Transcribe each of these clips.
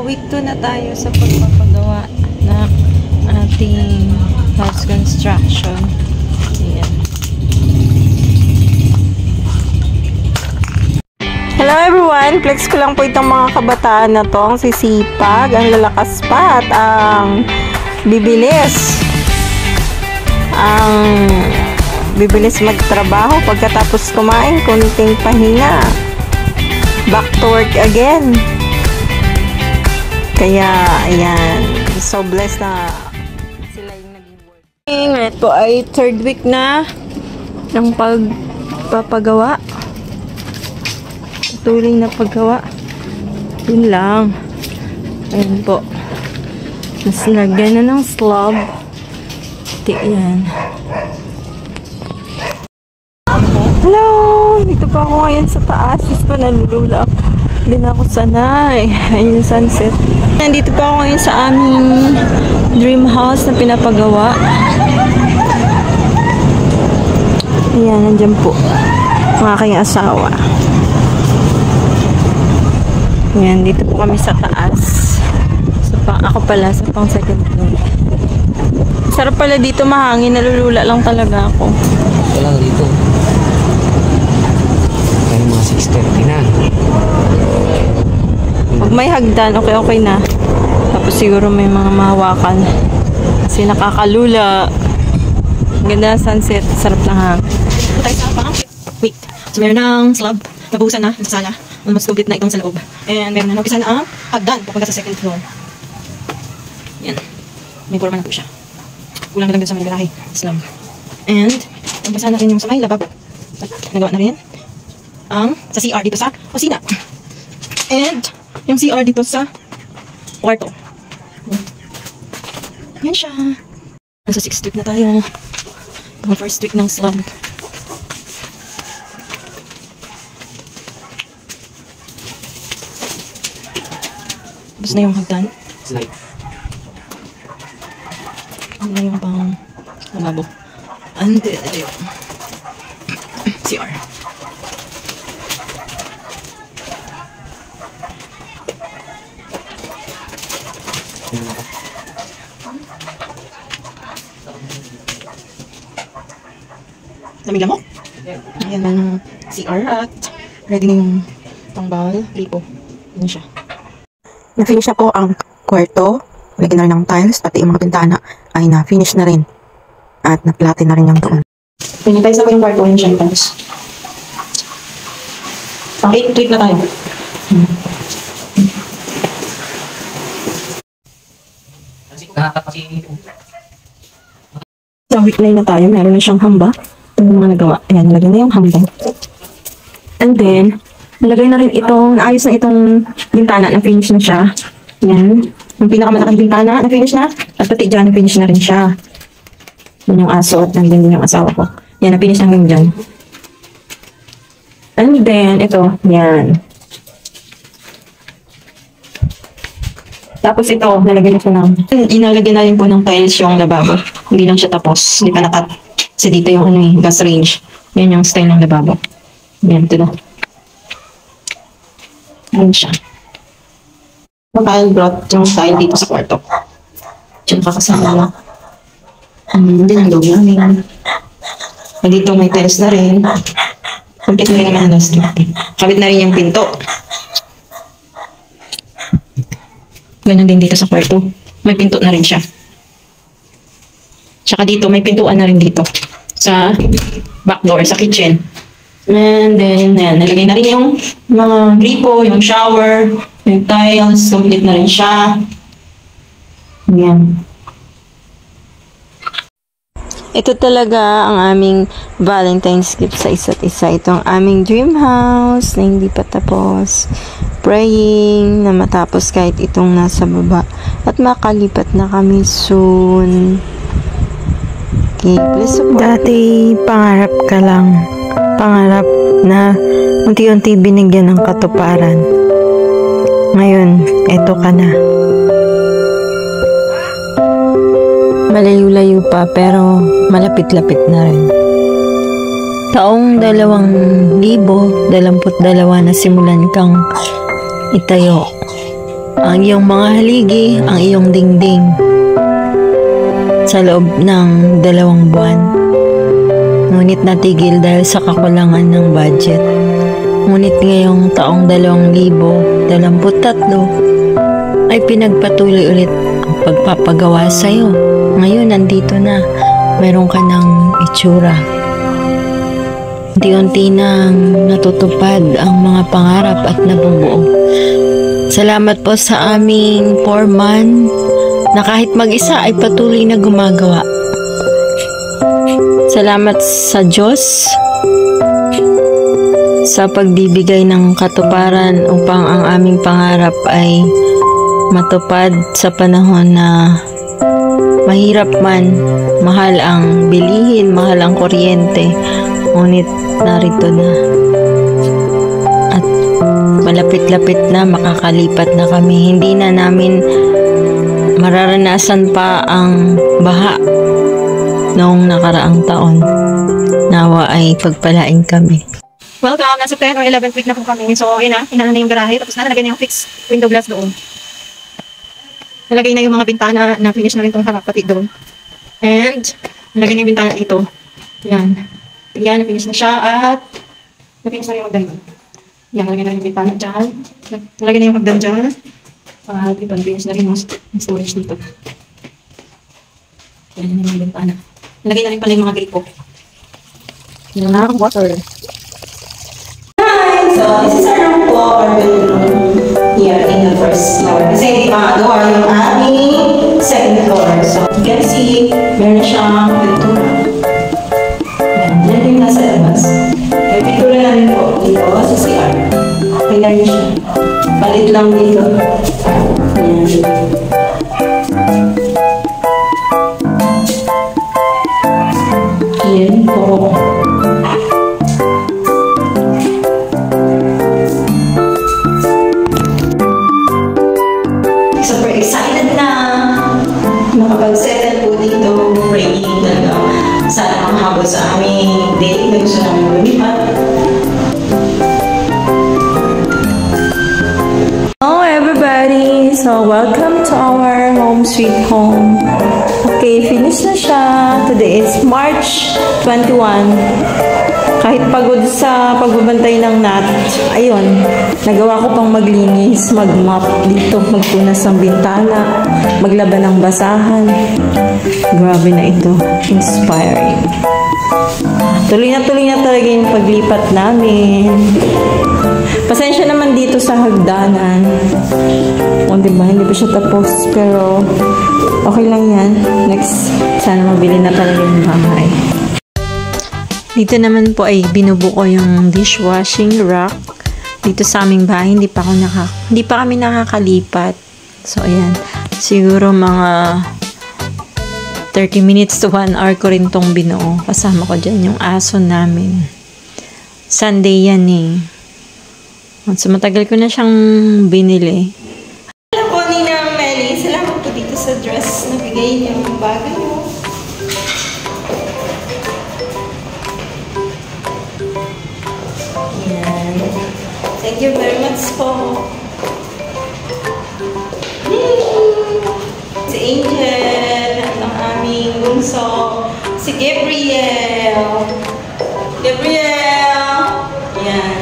week 2 na tayo sa pagpapagawa ng ating house construction. Ayan. Hello everyone! Flex ko lang po itong mga kabataan na to. Ang sisipag, ang lalakas pa, at ang bibilis. Ang bibilis magtrabaho pagkatapos kumain, kunting pahinga. Back to work again. Kaya, ayan. So blessed na sila yung naging work. Ngayon po ay 3rd week na ng pagpapagawa. Tuloy na paggawa. Yun lang. Ayan po. Mas lagyan na ng slab. Yan. Hello! Dito pa ako ngayon sa taas. Just pa nalulula. Hindi na ako sanay. Ayun yung sunset. Nandito pa ako ngayon sa aming dream house na pinapagawa. Ayan, nandyan po. Ang aking asawa. Ayan, dito po kami sa taas. Ako pala sa pang 2nd floor. Sarap pala dito, mahangin. Nalulula lang talaga ako. Ito lang dito. Kaya mga 6:30 na. Pag may hagdan, okay na. Tapos siguro may mga mahawakan. Kasi nakakalula. Ganda sunset. Sarap lang hang. Ito tayo sa pang week. So meron ng slab. Nabuhusan na sa sala. Almost complete na itong sa loob. And meron na naupisa na ang hagdan. Papunta sa 2nd floor. Yan. May forma na po siya. Kulang na lang din sa mga garahe. Slab. And nagbasa na rin yung sa may lababo. At nagawa na rin ang sa CR dito sa kusina. And yung CR dito sa kwarto. Yan siya. Nasa 6th week na tayo. Ang 1st week ng slab. Tapos na yung hagdan. Slide. Ano na yung pang lababo. And then, ito yung CR. Lamig lamok. Ayan ang CR at ready na yung pang bawal. Lipo. Yan siya. Na-finish na po ang kwarto. Lagyan na rin ng tiles, pati yung mga bintana ay na-finish na rin. At na-platin na rin yung doon. Pinitiles na po yung kwarto yung siya tiles. Pang 8th week na tayo. Sa week 9 na tayo, meron na siyang hamba. Ito yung mga nagawa. Ayan, nalagay na yung hamba. And then, nalagay na rin itong, naayos na itong bintana, na-finish na siya. Ayan. Yung pinakamalaking bintana, na-finish na. At pati dyan, na-finish na rin siya. Yan yung aso at nandun din yung asawa ko. Yan, na-finish na rin dyan. And then, ito, yan. Tapos ito, nalagyan na siya ng, inalagyan na rin po ng tiles yung lababo. Hindi lang siya tapos. Hindi pa nakat. Kasi dito yung gas range. Yan yung style ng lababo. Yan, ito na. Yan siya. Kyle brought yung style dito sa kwarto. Diyan kakasama na. Hindi ang loob namin. Dito may tiles na rin. Complete na rin naman ang last week. Kabit na rin yung pinto. Ganun din dito sa kwarto. May pinto na rin siya. Tsaka dito, may pintuan na rin dito. Sa back door, sa kitchen. And then, yan, nalagay na rin yung mga gripo, yung shower, yung tiles, complete na rin siya. Yan. Ito talaga ang aming Valentine's gift sa isa't isa. Ito ang aming dream house na hindi pa tapos. Praying na matapos kahit itong nasa baba. At makalipat na kami soon. Okay, please support. Dati, pangarap ka lang. Pangarap na unti-unti binigyan ng katuparan. Ngayon, eto ka na. Malayo-layo pa pero malapit-lapit na rin. Taong 2022 na simulan kang itayo ang iyong mga haligi, ang iyong dingding sa loob ng 2 buwan. Ngunit natigil dahil sa kakulangan ng budget. Ngunit ngayong taong 2023 ay pinagpatuloy ulit ang pagpapagawa sa'yo. Ngayon, nandito na. Meron ka ng itsura. Unti-unti nang natutupad ang mga pangarap at nabubuo. Salamat po sa aming foreman na kahit mag-isa ay patuloy na gumagawa. Salamat sa Diyos sa pagbibigay ng katuparan upang ang aming pangarap ay matupad sa panahon na mahirap man, mahal ang bilihin, mahal ang kuryente, ngunit narito na. At malapit-lapit na, makakalipat na kami. Hindi na namin mararanasan pa ang baha noong nakaraang taon. Nawa ay pagpalain kami. Welcome! Nasa 10 or 11th week na po kami. So, inana na yung garahe. Tapos nalagay na yung fixed window glass doon. Nalagay na yung mga bintana na finish na rin itong harap pati doon. And, nalagay na yung bintana dito. Yan. Yan, na-finish na siya at na-finish na yung magdan. Yan, nalagay na yung bintana dyan. Nalagay na yung magdan dyan. At ito, na-finish na rin yung storage dito. Yan na yung bintana. Nalagay na rin pala yung mga gripo. Yan na, water. So, this is our room po, our bedroom here in the first floor. Kasi door yung aming second floor. So, you can see, meron siyang pintura. Yan, yan yung nasa labas. May pintura na rin po dito sa CR. Okay na rin siya. Palit lang dito. Yan. Yan po. Super excited na makapag-settle po dito, praying talaga sana makahabot sa aming date na gusto namin lumipat. Hello everybody! So welcome to our home sweet home. Okay, finish na siya. Today is March 21. Kahit pagod sa pagbabantay ng nut, ayun, nagawa ko pang maglinis, mag-mop dito, magpunas ng bintana, maglaban ng basahan. Grabe na ito. Inspiring. Tuloy na talaga yung paglipat namin. Pasensya naman dito sa hagdanan. O, diba? Hindi pa siya tapos. Pero, okay lang yan. Next, sana mabili na talaga yung bahay. Dito naman po ay binubuko yung dishwashing rack. Dito sa aming bahay, hindi pa kami nakakalipat. So, ayan. Siguro mga 30 minutes to 1 hour ko rin tong binuo. Kasama ko dyan yung aso namin. Sunday yan eh. So, matagal ko na siyang binili. Hello po, Ninang Melly. Salamat po dito sa dress na bigay niyo yung bagay mo. Yan. Thank you very much po. Si Angel at ang aming bunso, si Gabriel. Gabriel! Yan.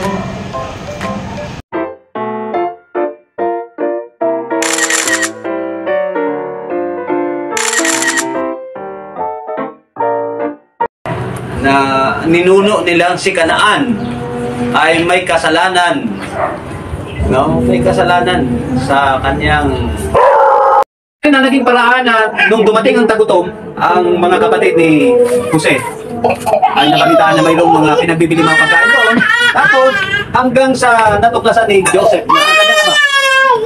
Na ninuno nilang si Kanaan ay may kasalanan, no? May kasalanan sa kanyang na naging paraan na nung dumating ang tagutom, ang mga kapatid ni Jose ay nakalitaan na mayroong mga pinagbibili mga pagkain doon. Tapos hanggang sa natuklasan ni Joseph na ang kanyang ama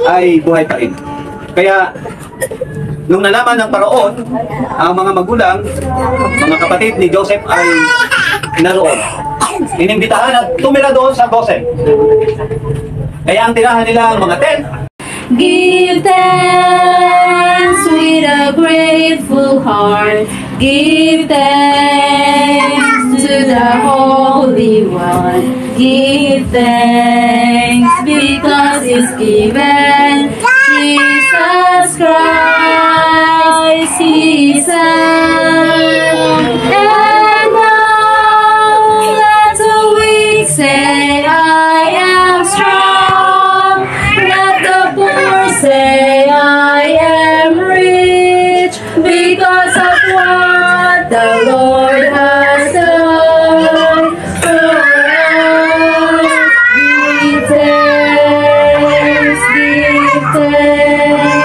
ay buhay pa rin. Kaya nung nalaman ng Paraon, ang mga magulang, mga kapatid ni Joseph ay naroon. Inimbitahan at tumira doon sa Joseph. Kaya ang tirahan nila ang mga tent. Give thanks with a grateful heart. Give thanks to the Holy One. Give thanks because it's given. Jesus Christ, He sang. And now let the weak say, I am strong. Let the poor say, I am rich, because of what the Lord has done for us. Give thanks, give thanks,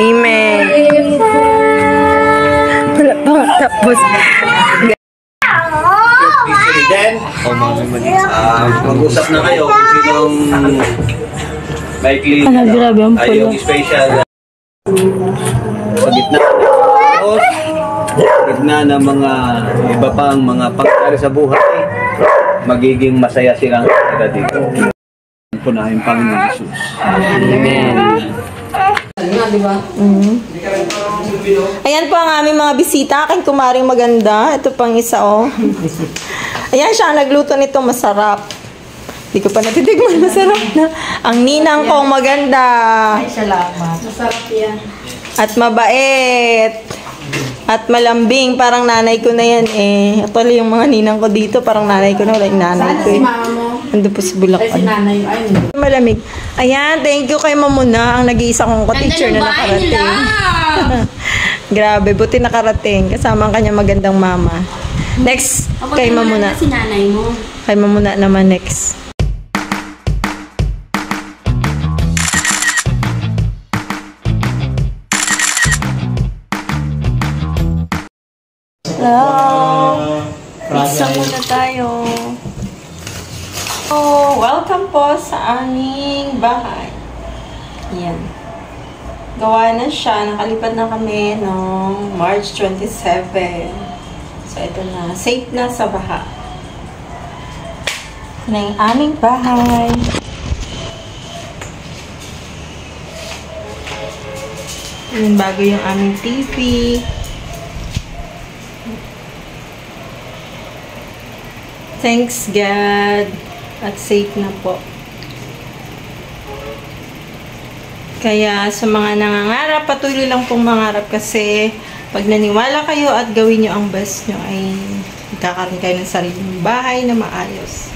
Amen. give thanks. Wala pa tapos. Then, mag-usap na kayo kung sinong may clean Grabe ang ay yung pula. special sa gitna sa gitna ng mga iba pang mga pangyayari sa buhay, magiging masaya silang tira dito. Punahin Panginoon Jesus. Amen. Ayan po ang aming mga bisita. Aking kumaring maganda. Ito pang isa, oh. Ayan siya, ang nagluto nito. Masarap. Hindi ko pa natitigman. Masarap na. Ang ninang kong maganda. Ay, salamat. Masarap yan. At mabait. At malambing. Parang nanay ko na yan, eh. Actually, yung mga ninang ko dito, parang nanay ko na. Wala yung nanay ko, eh. Mama mo. Ando po sa Bulacan. Nanay. Ay, Malamig. Ayan, thank you kay Mamuna, ang nag-iisa kong ka-teacher na nakarating. Grabe, buti nakarating. Kasama ang kanya magandang mama. Next, kay Mamuna. Si nanay mo. Kay Mamuna naman next. Hello! Pizza muna tayo. Oh, welcome po sa aming bahay. Yan. Gawa na siya. Nakalipad na kami noong March 27. So, ito na. Safe na sa baha. Ito na yung aming bahay. Yung bago yung aming TV. Thanks God. At safe na po. Kaya sa mga nangangarap, patuloy lang pong mangarap kasi pag naniwala kayo at gawin nyo ang best nyo ay magkakaroon kayo ng sariling bahay na maayos.